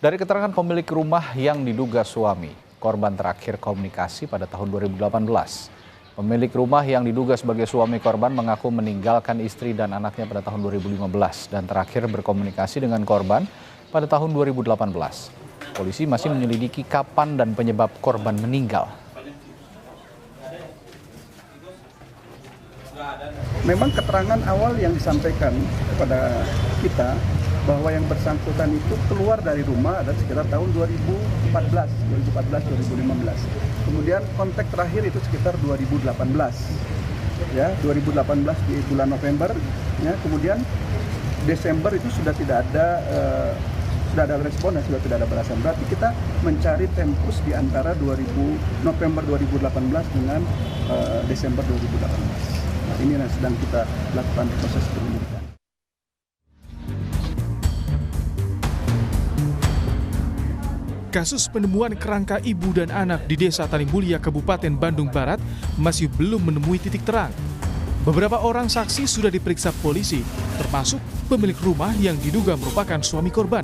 Dari keterangan pemilik rumah yang diduga suami, korban terakhir komunikasi pada tahun 2018. Pemilik rumah yang diduga sebagai suami korban mengaku meninggalkan istri dan anaknya pada tahun 2015 dan terakhir berkomunikasi dengan korban pada tahun 2018. Polisi masih menyelidiki kapan dan penyebab korban meninggal. Memang keterangan awal yang disampaikan kepada kita bahwa yang bersangkutan itu keluar dari rumah ada sekitar tahun 2014, 2015. Kemudian kontak terakhir itu sekitar 2018. Ya, 2018 di bulan November, ya, kemudian Desember itu sudah tidak ada respon dan sudah tidak ada balasan. Berarti kita mencari tempus di antara November 2018 dengan Desember 2018. Nah, ini yang sedang kita lakukan proses penyelidikan. Kasus penemuan kerangka ibu dan anak di Desa Tanimulya, Kabupaten Bandung Barat masih belum menemui titik terang. Beberapa orang saksi sudah diperiksa polisi, termasuk pemilik rumah yang diduga merupakan suami korban.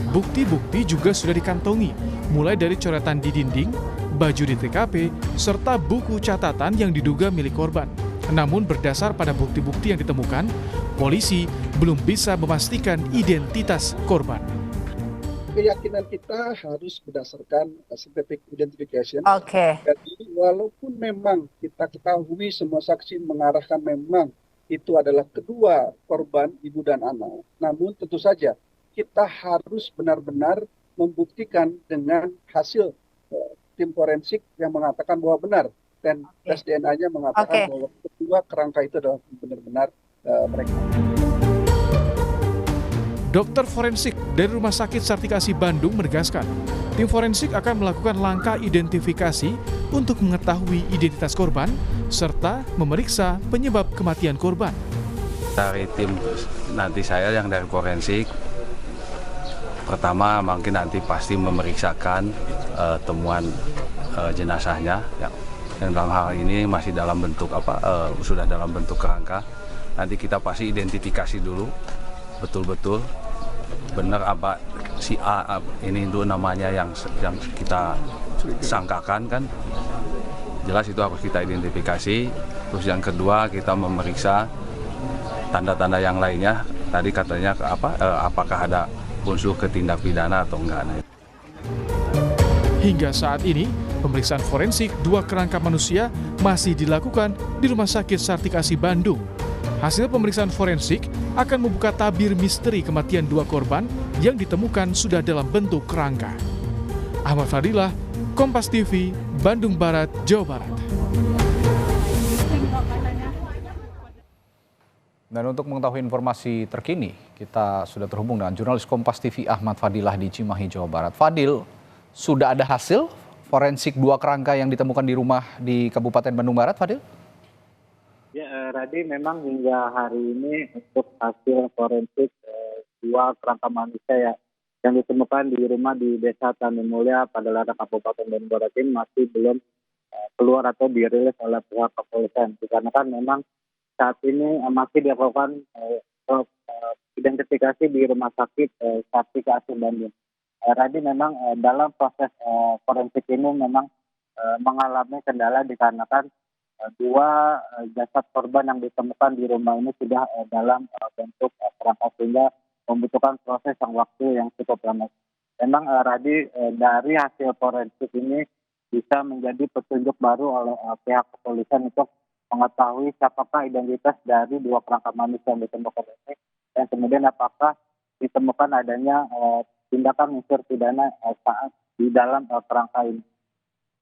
Bukti-bukti juga sudah dikantongi, mulai dari coretan di dinding, baju di TKP, serta buku catatan yang diduga milik korban. Namun berdasar pada bukti-bukti yang ditemukan, polisi belum bisa memastikan identitas korban. Keyakinan kita harus berdasarkan scientific identification. Oke. Jadi walaupun memang kita ketahui semua saksi mengarahkan memang itu adalah kedua korban ibu dan anak, namun tentu saja kita harus benar-benar membuktikan dengan hasil tim forensik yang mengatakan bahwa benar dan tes DNA-nya mengatakan bahwa kedua kerangka itu adalah benar-benar mereka. Dokter forensik dari Rumah Sakit Sartikasi Bandung menegaskan, tim forensik akan melakukan langkah identifikasi untuk mengetahui identitas korban serta memeriksa penyebab kematian korban. Dari tim nanti saya yang dari forensik, pertama mungkin nanti pasti memeriksakan temuan jenazahnya, yang dalam hal ini masih dalam bentuk sudah dalam bentuk kerangka. Nanti kita pasti identifikasi dulu betul-betul benar apa si A ini itu namanya yang kita sangkakan kan, jelas itu harus kita identifikasi. Terus yang kedua kita memeriksa tanda-tanda yang lainnya, tadi katanya apakah ada unsur ketindak pidana atau enggak. Hingga saat ini pemeriksaan forensik dua kerangka manusia masih dilakukan di Rumah Sakit Sartikasi Bandung. Hasil pemeriksaan forensik akan membuka tabir misteri kematian dua korban yang ditemukan sudah dalam bentuk kerangka. Ahmad Fadilah, Kompas TV, Bandung Barat, Jawa Barat. Dan untuk mengetahui informasi terkini, kita sudah terhubung dengan jurnalis Kompas TV Ahmad Fadilah di Cimahi, Jawa Barat. Fadil, sudah ada hasil forensik dua kerangka yang ditemukan di rumah di Kabupaten Bandung Barat, Fadil? Ya, Radi, memang hingga hari ini untuk hasil forensik dua kerangka manusia yang ditemukan di rumah di Desa Tanimulya, Padalarang, Kabupaten Bandung Barat ini masih belum keluar atau dirilis oleh pihak kepolisian. Dikarenakan memang saat ini masih dilakukan identifikasi di Rumah Sakit Sartikasi Bandung. Radi, memang dalam proses forensik ini memang mengalami kendala dikarenakan dua jasad korban yang ditemukan di rumah ini sudah dalam bentuk kerangka sehingga membutuhkan proses waktu yang cukup lama. Memang Radi, dari hasil forensik ini bisa menjadi petunjuk baru oleh pihak kepolisian untuk mengetahui siapakah identitas dari dua kerangka manusia yang ditemukan ini dan kemudian apakah ditemukan adanya tindakan unsur pidana saat di dalam kerangka ini.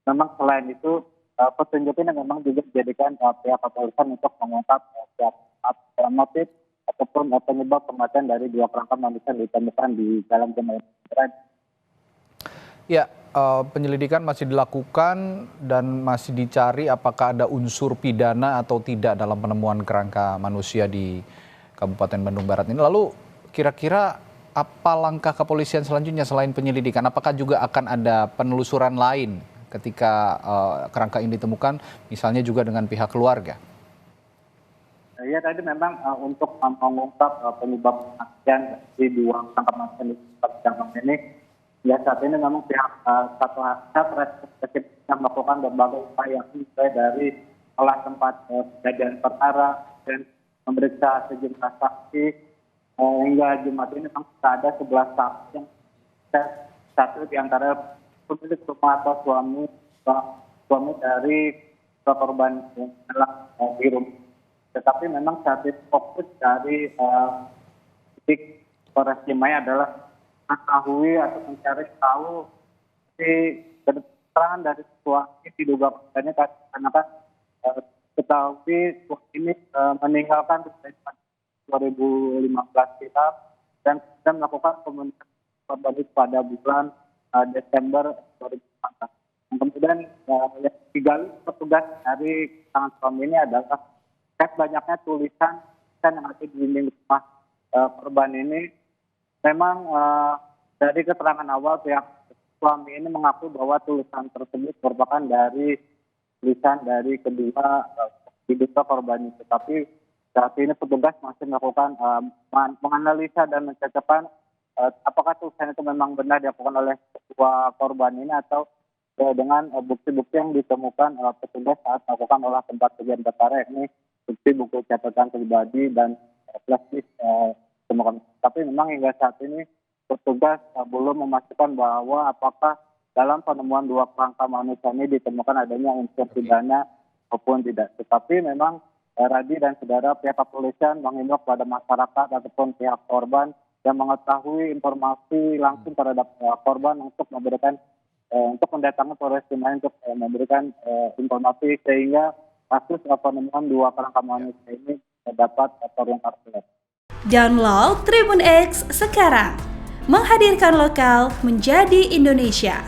Memang selain itu petunjuk ini memang juga dijadikan pihak kepolisian untuk mengungkap motif ataupun penyebab kematian dari dua kerangka manusia yang ditemukan di dalam rumah. Ya, penyelidikan masih dilakukan dan masih dicari apakah ada unsur pidana atau tidak dalam penemuan kerangka manusia di Kabupaten Bandung Barat ini. Lalu kira-kira apa langkah kepolisian selanjutnya selain penyelidikan? Apakah juga akan ada penelusuran lain ketika kerangka ini ditemukan, misalnya juga dengan pihak keluarga? Ya, tadi memang untuk mengungkap penyebab kematian di dua kerangka manusia ini Ya saat ini memang pihak Satreskrim melakukan berbagai upaya mulai dari olah tempat kejadian perkara dan memeriksa sejumlah saksi hingga Jumat ini memang sudah ada 11 saksi yang satu di antara pemilik rumah atau suami dari korban yang telah di rumah. Tetapi memang saat ini fokus dari titik Polres Cimahi adalah mengetahui atau mencari tahu keterangan dari suami diduga korbannya karena kan ketahui suami ini meninggalkan pada 2015 silam dan melakukan komunikasi korban pada bulan Desember 2014. Kemudian yang digali petugas dari tangan suami ini adalah banyaknya tulisan yang ada di dinding rumah korban ini. Memang dari keterangan awal pihak suami ini mengaku bahwa tulisan tersebut merupakan dari tulisan dari kedua diduga korban itu. Tapi saat ini petugas masih melakukan menganalisa dan mencocokkan apakah tulisan itu memang benar dilakukan oleh kedua korban ini atau dengan bukti-bukti yang ditemukan petugas saat melakukan olah tempat kejadian perkara, yakni bukti buku catatan pribadi dan flashdisk. Tapi memang hingga saat ini petugas belum memastikan bahwa apakah dalam penemuan 2 kerangka manusia ini ditemukan adanya unsur pidana maupun tidak. Tetapi memang Radi dan saudara, pihak kepolisian mengimbau kepada masyarakat ataupun pihak korban yang mengetahui informasi langsung terhadap korban untuk memberikan untuk mendatangi Polres Cimahi untuk memberikan informasi sehingga kasus penemuan 2 kerangka manusia ini dapat terungkap. Download Tribun X sekarang, menghadirkan lokal menjadi Indonesia.